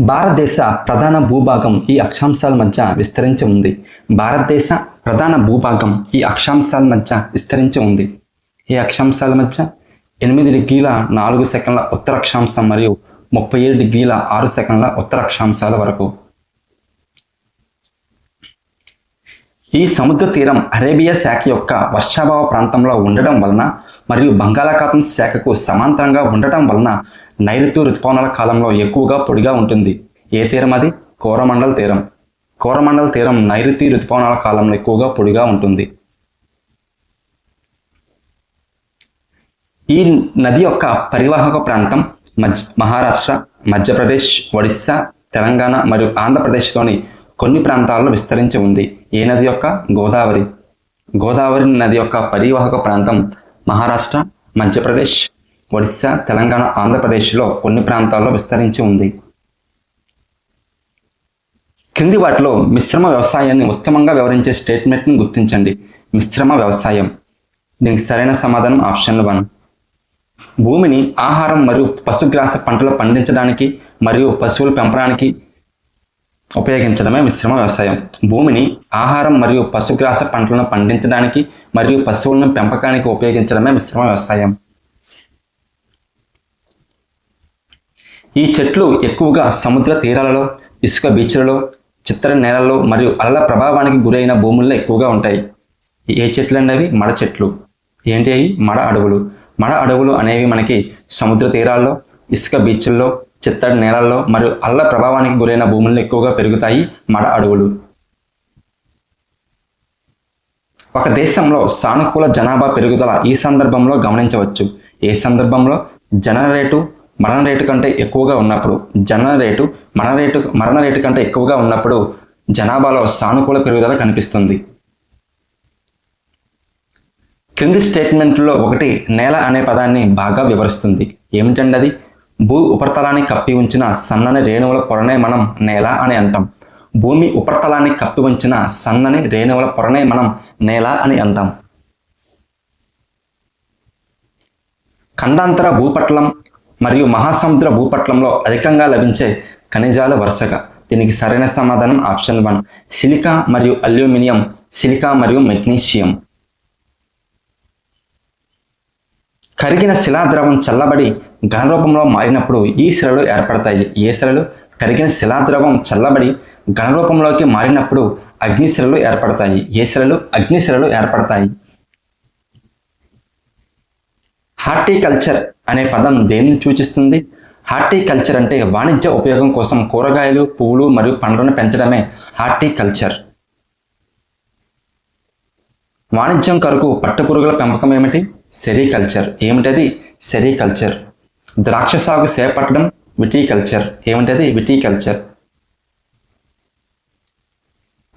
భారతదేశ ప్రధాన భూభాగం ఈ అక్షాంశాల మధ్య విస్తరించి ఉంది. భారతదేశ ప్రధాన భూభాగం ఈ అక్షాంశాల మధ్య విస్తరించి ఉంది. ఈ అక్షాంశాల మధ్య 8 డిగ్రీల 4 సెకండ్ల ఉత్తర అక్షాంశం మరియు 37 డిగ్రీల 6 సెకండ్ల ఉత్తర అక్షాంశాల వరకు. ఈ సముద్ర తీరం అరేబియా శాఖ యొక్క వర్షాభావ ప్రాంతంలో ఉండటం వలన మరియు బంగాళాఖాతం శాఖకు సమాంతరంగా ఉండటం వలన నైరుతి ఋతుపవనాల కాలంలో ఎక్కువగా పొడిగా ఉంటుంది. ఏ తీరం అది? కోరమండల్ తీరం. కోరమండల్ తీరం నైరుతి ఋతుపవనాల కాలంలో ఎక్కువగా పొడిగా ఉంటుంది. ఈ నది యొక్క పరివాహక ప్రాంతం మహారాష్ట్ర, మధ్యప్రదేశ్, ఒడిస్సా, తెలంగాణ మరియు ఆంధ్రప్రదేశ్లోని కొన్ని ప్రాంతాల్లో విస్తరించి ఉంది. ఏ నది యొక్క? గోదావరి. గోదావరి నది యొక్క పరివాహక ప్రాంతం మహారాష్ట్ర, మధ్యప్రదేశ్, ఒడిస్సా, తెలంగాణ, ఆంధ్రప్రదేశ్లో కొన్ని ప్రాంతాల్లో విస్తరించి ఉంది. క్రింది వాటిలో మిశ్రమ వ్యవసాయాన్ని ఉత్తమంగా వివరించే స్టేట్మెంట్ని గుర్తించండి. మిశ్రమ వ్యవసాయం. దీనికి సరైన సమాధానం ఆప్షన్ 1. భూమిని ఆహారం మరియు పశుగ్రాస పంటలు పండించడానికి మరియు పశువుల పెంపడానికి ఉపయోగించడమే మిశ్రమ వ్యవసాయం. భూమిని ఆహారం మరియు పశుగ్రాస పంటలను పండించడానికి మరియు పశువులను పెంపకానికి ఉపయోగించడమే మిశ్రమ వ్యవసాయం. ఈ చెట్లు ఎక్కువగా సముద్ర తీరాలలో, ఇసుక బీచ్లలో, చిత్తడి నేలల్లో మరియు అలల ప్రభావానికి గురైన భూముల్లో ఎక్కువగా ఉంటాయి. ఏ చెట్లు అండి? అవి మడ చెట్లు. ఏంటి అవి? మడ అడవులు. మడ అడవులు అనేవి మనకి సముద్ర తీరాల్లో, ఇసుక బీచ్ల్లో, చిత్తడి నేలల్లో మరియు అలల ప్రభావానికి గురైన భూముల్లో ఎక్కువగా పెరుగుతాయి మడ అడవులు. ఒక దేశంలో సానుకూల జనాభా పెరుగుదల ఈ సందర్భంలో గమనించవచ్చు. ఏ సందర్భంలో? జనన రేటు మరణ రేటు కంటే ఎక్కువగా ఉన్నప్పుడు. జనన రేటు మరణ రేటు కంటే ఎక్కువగా ఉన్నప్పుడు జనాభాలో సానుకూల పెరుగుదల కనిపిస్తుంది. క్రింది స్టేట్మెంట్లో ఒకటి నేల అనే పదాన్ని బాగా వివరిస్తుంది. ఏమిటండి అది? భూ ఉపరితలాన్ని కప్పి ఉంచిన సన్నని రేణువుల పొరనే మనం నేల అని అంటాం. భూమి ఉపరితలాన్ని కప్పి ఉంచిన సన్నని రేణువుల పొరనే మనం నేల అని అంటాం. ఖండాంతర భూపటలం మరియు మహాసముద్ర భూపటలంలో అధికంగా లభించే ఖనిజాల వరుసగా. దీనికి సరైన సమాధానం ఆప్షన్ 1. సిలికా మరియు అల్యూమినియం, సిలికా మరియు మెగ్నీషియం. కరిగిన శిలాద్రవం చల్లబడి ఘనరూపంలో మారినప్పుడు ఈ శిలలు ఏర్పడతాయి. ఏ శిలలు? కరిగిన శిలాద్రవం చల్లబడి ఘనరూపంలోకి మారినప్పుడు అగ్నిశిలలు ఏర్పడతాయి. ఏ శిలలు? అగ్నిశిలలు ఏర్పడతాయి. హార్టికల్చర్ అనే పదం దేనిని సూచిస్తుంది? హార్టికల్చర్ అంటే వాణిజ్య ఉపయోగం కోసం కూరగాయలు, పువ్వులు మరియు పండ్లను పెంచడమే హార్టికల్చర్. వాణిజ్యం కొరకు పట్టుపురుగుల పెంపకం ఏమిటి? సెరికల్చర్. ఏమిటది? సెరికల్చర్. ద్రాక్ష సాగు చేపట్టడం విటికల్చర్. ఏమిటది? విటికల్చర్.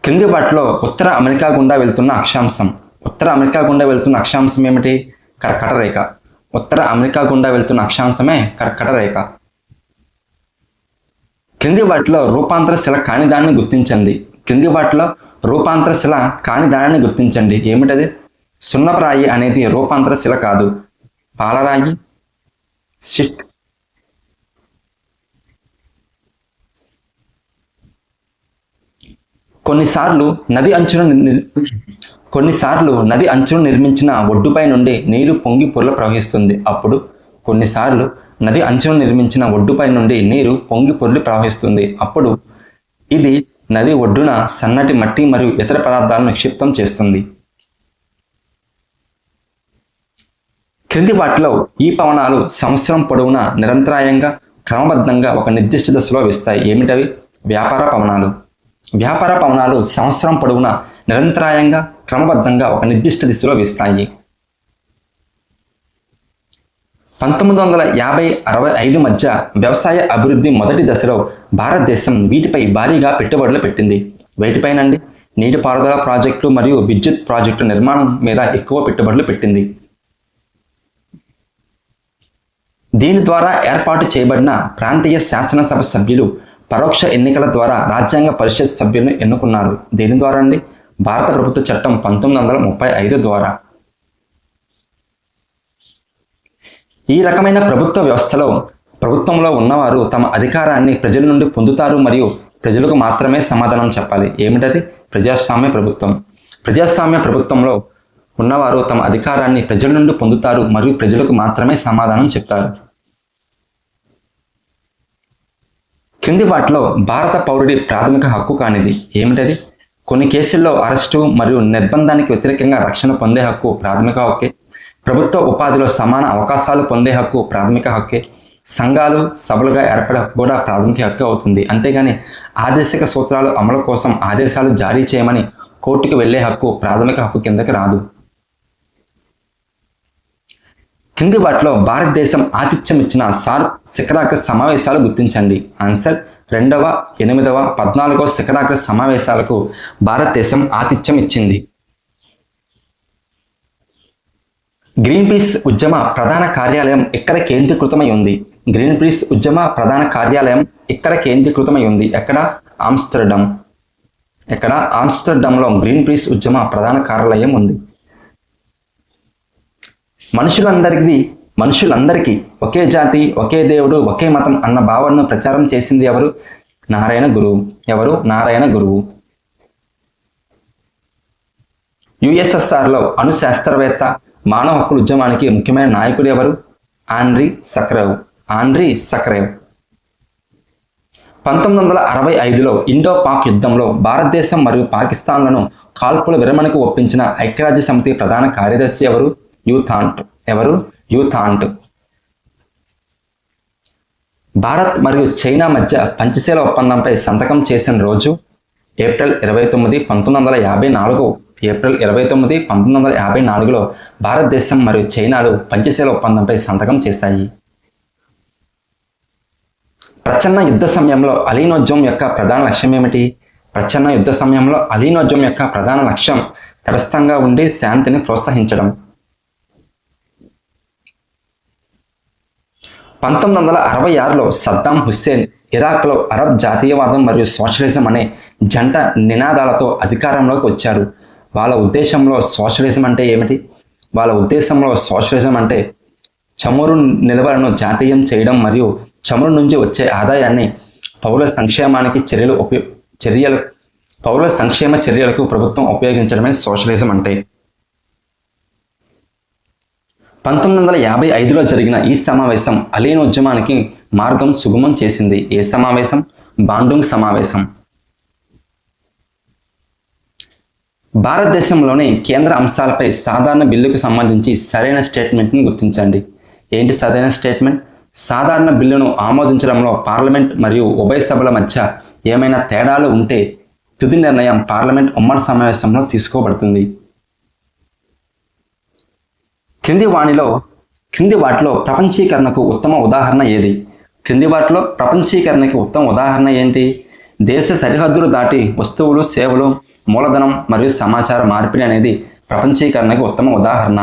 క్రింది వాటిలో ఉత్తర అమెరికా గుండా వెళ్తున్న అక్షాంశం. ఉత్తర అమెరికా గుండా వెళ్తున్న అక్షాంశం ఏమిటి? కర్కట రేఖ. ఉత్తర అమెరికా గుండా వెళ్తున్న అక్షాంశమే కర్కట రేఖ. క్రింది వాటిలో రూపాంతర శిల కానిదాన్ని గుర్తించండి. క్రింది వాటిలో రూపాంతర శిల కానిదానాన్ని గుర్తించండి. ఏమిటది? సున్నపరాయి అనేది రూపాంతర శిల కాదు. పాలరాయి, షిట్, కొన్నిసార్లు నది అంచును నిర్మించిన ఒడ్డుపై నుండి నీరు పొంగి పొర్ల ప్రవహిస్తుంది. అప్పుడు కొన్నిసార్లు నది అంచును నిర్మించిన ఒడ్డుపై నుండి నీరు పొంగి పొర్లి ప్రవహిస్తుంది. అప్పుడు ఇది నది ఒడ్డున సన్నటి మట్టి మరియు ఇతర పదార్థాలను నిక్షిప్తం చేస్తుంది. క్రింది వాటిలో ఈ పవనాలు సంవత్సరం పొడవునా నిరంతరాయంగా క్రమబద్ధంగా ఒక నిర్దిష్ట దశలో వేస్తాయి. ఏమిటవి? వ్యాపార పవనాలు. వ్యాపార పవనాలు సంవత్సరం పొడవునా నిరంతరాయంగా క్రమబద్ధంగా ఒక నిర్దిష్ట దిశలో వేస్తాయి. 1950-65 మధ్య వ్యవసాయ అభివృద్ధి మొదటి దశలో భారతదేశం వీటిపై భారీగా పెట్టుబడులు పెట్టింది. వేటిపైనండి? నీటిపారుదల ప్రాజెక్టులు మరియు విద్యుత్ ప్రాజెక్టు నిర్మాణం మీద ఎక్కువ పెట్టుబడులు పెట్టింది. దీని ద్వారా ఏర్పాటు చేయబడిన ప్రాంతీయ శాసనసభ సభ్యులు పరోక్ష ఎన్నికల ద్వారా రాజ్యాంగ పరిషత్ సభ్యులను ఎన్నుకున్నారు. దేని ద్వారా అండి? భారత ప్రభుత్వ చట్టం 1935 ద్వారా. ఈ రకమైన ప్రభుత్వ వ్యవస్థలో ప్రభుత్వంలో ఉన్నవారు తమ అధికారాన్ని ప్రజల నుండి పొందుతారు మరియు ప్రజలకు మాత్రమే సమాధానం చెప్పాలి. ఏమిటది? ప్రజాస్వామ్య ప్రభుత్వం. ప్రజాస్వామ్య ప్రభుత్వంలో ఉన్నవారు తమ అధికారాన్ని ప్రజల నుండి పొందుతారు మరియు ప్రజలకు మాత్రమే సమాధానం చెప్తారు. క్రింది వాటిలో భారత పౌరుడి ప్రాథమిక హక్కు కానిది ఏమిటది? కొన్ని కేసుల్లో అరెస్టు మరియు నిర్బంధానికి వ్యతిరేకంగా రక్షణ పొందే హక్కు ప్రాథమిక హక్కే. ప్రభుత్వ ఉపాధిలో సమాన అవకాశాలు పొందే హక్కు ప్రాథమిక హక్కే. సంఘాలు సభలుగా ఏర్పడే హక్కు కూడా ప్రాథమిక హక్కు అవుతుంది. అంతేగాని ఆదేశిక సూత్రాలు అమలు కోసం ఆదేశాలు జారీ చేయమని కోర్టుకు వెళ్లే హక్కు ప్రాథమిక హక్కు కిందకి రాదు. కింది వాటిలో భారతదేశం ఆతిథ్యం ఇచ్చిన సార్క్ శిఖరాగ్ర సమావేశాలు గుర్తించండి. ఆన్సర్ 2వ, 8వ, 14వ శిఖరాగ్ర సమావేశాలకు భారతదేశం ఆతిథ్యం ఇచ్చింది. గ్రీన్ పీస్ ఉద్యమ ప్రధాన కార్యాలయం ఎక్కడ కేంద్రీకృతమై ఉంది? గ్రీన్ పీస్ ఉద్యమ ప్రధాన కార్యాలయం ఇక్కడ కేంద్రీకృతమై ఉంది. ఎక్కడ? ఆమ్స్టర్డామ్. ఎక్కడ? ఆమ్స్టర్డామ్లో గ్రీన్ పీస్ ఉద్యమ ప్రధాన కార్యాలయం ఉంది. మనుషులందరికీ ఒకే జాతి, ఒకే దేవుడు, ఒకే మతం అన్న భావనను ప్రచారం చేసింది ఎవరు? నారాయణ గురువు. ఎవరు? నారాయణ గురువు. యుఎస్ఎస్ఆర్లో అణు శాస్త్రవేత్త, మానవ హక్కుల ఉద్యమానికి ముఖ్యమైన నాయకుడు ఎవరు? ఆండ్రీ సక్రేవ్. ఆండ్రీ సక్రేవ్. 1965లో ఇండో పాక్ యుద్ధంలో భారతదేశం మరియు పాకిస్తాన్లను కాల్పుల విరమణకు ఒప్పించిన ఐక్యరాజ్య సమితి ప్రధాన కార్యదర్శి ఎవరు? యూథాంట్. ఎవరు? యూథాంట్. భారత్ మరియు చైనా మధ్య పంచశీల ఒప్పందంపై సంతకం చేసిన రోజు ఏప్రిల్ 29, 1954. ఏప్రిల్ 29, 1954లో భారతదేశం మరియు చైనాలు పంచశీల ఒప్పందంపై సంతకం చేశాయి. ప్రచ్ఛన్న యుద్ధ సమయంలో అలీనోద్యమం యొక్క ప్రధాన లక్ష్యం ఏమిటి? ప్రచ్ఛన్న యుద్ధ సమయంలో అలీనోద్యమం యొక్క ప్రధాన లక్ష్యం తటస్థంగా ఉండి శాంతిని ప్రోత్సహించడం. 1966లో సద్దాం హుస్సేన్ ఇరాక్లో అరబ్ జాతీయవాదం మరియు సోషలిజం అనే జంట నినాదాలతో అధికారంలోకి వచ్చారు. వాళ్ళ ఉద్దేశంలో సోషలిజం అంటే ఏమిటి? వాళ్ళ ఉద్దేశంలో సోషలిజం అంటే చమురు నిల్వలను జాతీయం చేయడం మరియు చమురు నుంచి వచ్చే ఆదాయాన్ని పౌర సంక్షేమ చర్యలకు ప్రభుత్వం ఉపయోగించడమే సోషలిజం అంటే. 1955లో జరిగిన ఈ సమావేశం అలీనోద్యమానికి మార్గం సుగమం చేసింది. ఏ సమావేశం? బాండుంగ్ సమావేశం. భారతదేశంలోని కేంద్ర అంశాలపై సాధారణ బిల్లుకు సంబంధించి సరైన స్టేట్మెంట్ని గుర్తించండి. ఏంటి సరైన స్టేట్మెంట్? సాధారణ బిల్లును ఆమోదించడంలో పార్లమెంట్ మరియు ఉభయ సభల మధ్య ఏమైనా తేడాలు ఉంటే తుది నిర్ణయం పార్లమెంట్ ఉమ్మడి సమావేశంలో తీసుకోబడుతుంది. క్రింది వాటిలో ప్రపంచీకరణకు ఉత్తమ ఉదాహరణ ఏది? క్రింది వాటిలో ప్రపంచీకరణకి ఉత్తమ ఉదాహరణ ఏంటి? దేశ సరిహద్దులు దాటి వస్తువులు, సేవలు, మూలధనం మరియు సమాచార మార్పిడి అనేది ప్రపంచీకరణకు ఉత్తమ ఉదాహరణ.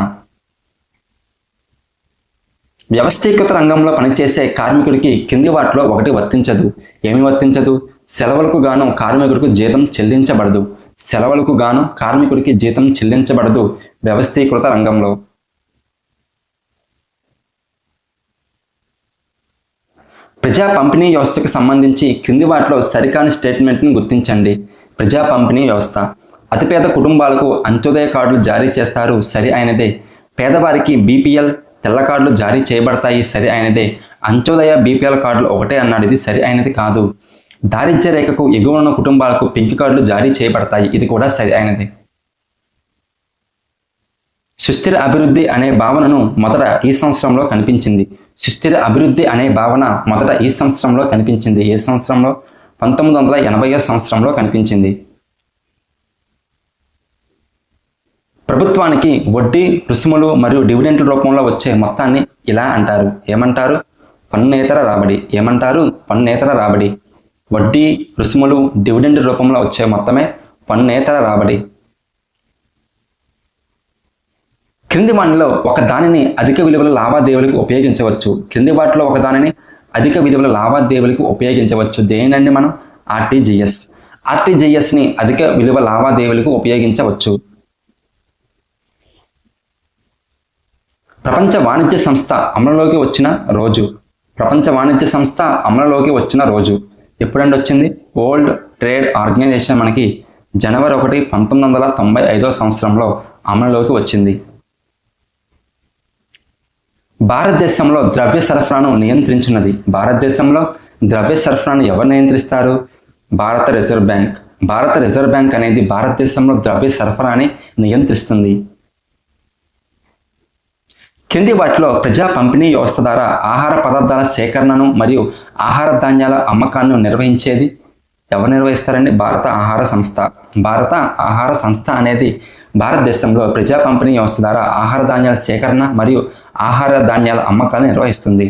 వ్యవస్థీకృత రంగంలో పనిచేసే కార్మికుడికి కింది వాటిలో ఒకటి వర్తించదు. ఏమి వర్తించదు? సెలవులకు గాను కార్మికుడికి జీతం చెల్లించబడదు. సెలవులకు గాను కార్మికుడికి జీతం చెల్లించబడదు వ్యవస్థీకృత రంగంలో. ప్రజా పంపిణీ వ్యవస్థకు సంబంధించి క్రింది వాటిలో సరికాని స్టేట్మెంట్ని గుర్తించండి. ప్రజా పంపిణీ వ్యవస్థ. అతిపేద కుటుంబాలకు అంత్యోదయ కార్డులు జారీ చేస్తారు. సరి అయినదే. పేదవారికి బీపీఎల్ తెల్ల కార్డులు జారీ చేయబడతాయి. సరి అయినదే. అంత్యోదయ బీపీఎల్ కార్డులు ఒకటే అన్నాడు. ఇది సరి అయినది కాదు. దారిద్ర్య రేఖకు ఎగువ ఉన్న కుటుంబాలకు పింక్ కార్డులు జారీ చేయబడతాయి. ఇది కూడా సరి అయినదే. సుస్థిర అభివృద్ధి అనే భావనను మొదట ఈ సంవత్సరంలో కనిపించింది. సుస్థిర అభివృద్ధి అనే భావన మొదట ఈ సంవత్సరంలో కనిపించింది. ఏ సంవత్సరంలో? 1980వ సంవత్సరంలో కనిపించింది. ప్రభుత్వానికి వడ్డీ, రుసుములు మరియు డివిడెంట్ల రూపంలో వచ్చే మొత్తాన్ని ఇలా అంటారు. ఏమంటారు? పన్నేతర రాబడి. ఏమంటారు? పన్నేతర రాబడి. వడ్డీ, రుసుములు, డివిడెంట్ రూపంలో వచ్చే మొత్తమే పన్నేతర రాబడి. క్రింది వాటిలో ఒక దానిని అధిక విలువల లావాదేవీలకు ఉపయోగించవచ్చు. క్రింది వాటిలో ఒక దానిని అధిక విలువల లావాదేవీలకు ఉపయోగించవచ్చు. దేనినండి మనం? ఆర్టీజీఎస్. ఆర్టీజీఎస్ని అధిక విలువ లావాదేవీలకు ఉపయోగించవచ్చు. ప్రపంచ వాణిజ్య సంస్థ అమలులోకి వచ్చిన రోజు ప్రపంచ వాణిజ్య సంస్థ అమలులోకి వచ్చిన రోజు ఎప్పుడండి వచ్చింది? వరల్డ్ ట్రేడ్ ఆర్గనైజేషన్ మనకి జనవరి 1, 1995 సంవత్సరంలో అమలులోకి వచ్చింది. భారతదేశంలో ద్రవ్య సరఫరాను నియంత్రించినది. భారతదేశంలో ద్రవ్య సరఫరాను ఎవరు నియంత్రిస్తారు? భారత రిజర్వ్ బ్యాంక్. భారత రిజర్వ్ బ్యాంక్ అనేది భారతదేశంలో ద్రవ్య సరఫరాని నియంత్రిస్తుంది. కింది వాటిలో ప్రజా పంపిణీ వ్యవస్థ ద్వారా ఆహార పదార్థాల సేకరణను మరియు ఆహార ధాన్యాల అమ్మకాన్ని నిర్వహించేది ఎవరు నిర్వహిస్తారండి? భారత ఆహార సంస్థ. భారత ఆహార సంస్థ అనేది భారతదేశంలో ప్రజా పంపిణీ వ్యవస్థ ద్వారా ఆహార ధాన్యాల సేకరణ మరియు ఆహార ధాన్యాల అమ్మకాలను నిర్వహిస్తుంది.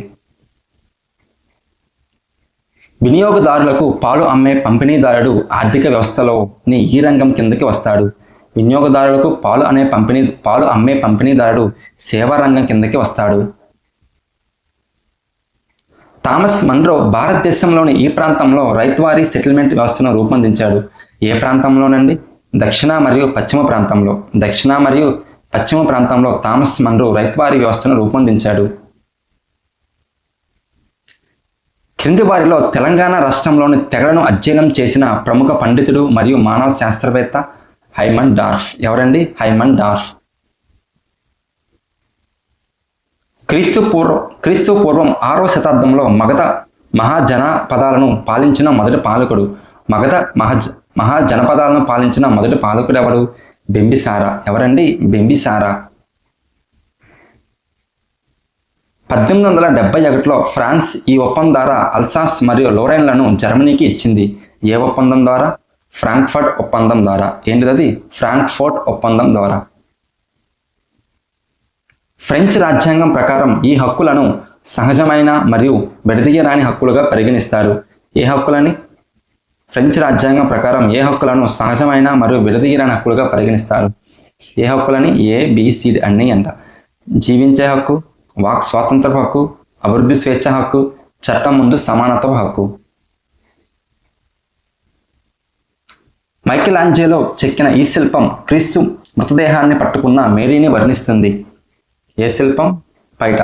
వినియోగదారులకు పాలు అమ్మే పంపిణీదారుడు ఆర్థిక వ్యవస్థలోని ఈ రంగం కిందకి వస్తాడు. వినియోగదారులకు పాలు అమ్మే పంపిణీదారుడు సేవా రంగం కిందకి వస్తాడు. థామస్ మన్రో భారతదేశంలోని ఈ ప్రాంతంలో రైతువారీ సెటిల్మెంట్ వ్యవస్థను రూపొందించాడు. ఏ ప్రాంతంలోనండి? దక్షిణ మరియు పశ్చిమ ప్రాంతంలో. దక్షిణ మరియు పశ్చిమ ప్రాంతంలో థామస్ మన్రో రైతువారీ వ్యవస్థను రూపొందించాడు. క్రింది వారిలో తెలంగాణ రాష్ట్రంలోని తెగలను అధ్యయనం చేసిన ప్రముఖ పండితుడు మరియు మానవ శాస్త్రవేత్త హైమన్ డార్ఫ్. ఎవరండి? Hyman dwarf. క్రీస్తు పూర్వం 6వ శతాబ్దంలో మగధ మహాజనపదాలను పాలించిన మొదటి పాలకుడు. మగధ మహాజనపదాలను పాలించిన మొదటి పాలకుడు ఎవరు? బింబిసార. ఎవరండి? బింబిసార. 1871లో ఫ్రాన్స్ ఈ ఒప్పందం ద్వారా అల్సాస్ మరియు లోరైన్లను జర్మనీకి ఇచ్చింది. ఏ ఒప్పందం ద్వారా? ఫ్రాంక్ఫర్ట్ ఒప్పందం ద్వారా. ఏంటిది? ఫ్రాంక్ఫర్ట్ ఒప్పందం ద్వారా. ఫ్రెంచ్ రాజ్యాంగం ప్రకారం ఈ హక్కులను సహజమైన మరియు విడదీయరాని హక్కులుగా పరిగణిస్తారు. ఏ హక్కులని? ఫ్రెంచ్ రాజ్యాంగం ప్రకారం ఏ హక్కులను సహజమైన మరియు విడదీయరాని హక్కులుగా పరిగణిస్తారు? ఏ హక్కులని? ABC అన్నీ అంట. జీవించే హక్కు, వాక్ స్వాతంత్రపు హక్కు, అభివృద్ధి స్వేచ్ఛ హక్కు, చట్టం ముందు సమానత్వ హక్కు. మైకేల్ ఆంజెలో చెక్కిన ఈ శిల్పం క్రీస్తు మృతదేహాన్ని పట్టుకున్న మేరీని వర్ణిస్తుంది. ఏ శిల్పం? పైట.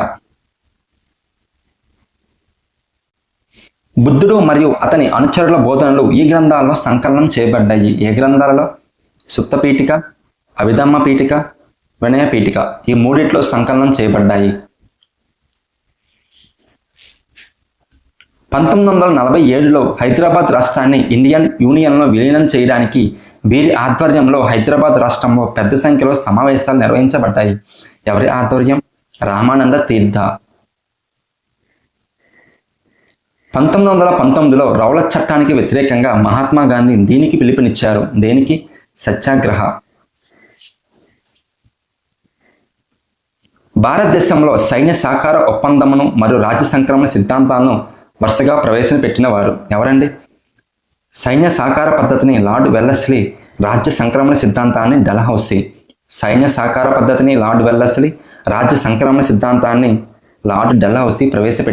బుద్ధుడు మరియు అతని అనుచరుల బోధనలు ఈ గ్రంథాలలో సంకలనం చేయబడ్డాయి. ఏ గ్రంథాలలో? సుత్తపీఠిక, అభిధమ్మ పీఠిక, వినయ పీఠిక. ఈ మూడిట్లో సంకలనం చేయబడ్డాయి. 1947లో హైదరాబాద్ రాష్ట్రాన్ని ఇండియన్ యూనియన్లో విలీనం చేయడానికి వీరి ఆధ్వర్యంలో హైదరాబాద్ రాష్ట్రంలో పెద్ద సంఖ్యలో సమావేశాలు నిర్వహించబడ్డాయి. ఎవరి ఆధ్వర్యం? రామానంద తీర్థ. 1919లో రౌలట్ చట్టానికి వ్యతిరేకంగా మహాత్మా గాంధీ దీనికి పిలుపునిచ్చారు. దేనికి? సత్యాగ్రహ. భారతదేశంలో సైన్య సహకార ఒప్పందమును మరియు రాజ్య సంక్రమణ సిద్ధాంతాలను వరుసగా ప్రవేశపెట్టిన వారు ఎవరండి? సైన్య సహకార పద్ధతిని లార్డ్ వెల్లస్లీ, రాజ్య సంక్రమణ సిద్ధాంతాన్ని డల్హౌసీ. సైన్య సహకార పద్ధతిని లార్డ్ వెల్లస్లీ, రాజ్య సంక్రమణ సిద్ధాంతాన్ని లార్డ్ డల్హౌసీ ప్రవేశపెట్టారు.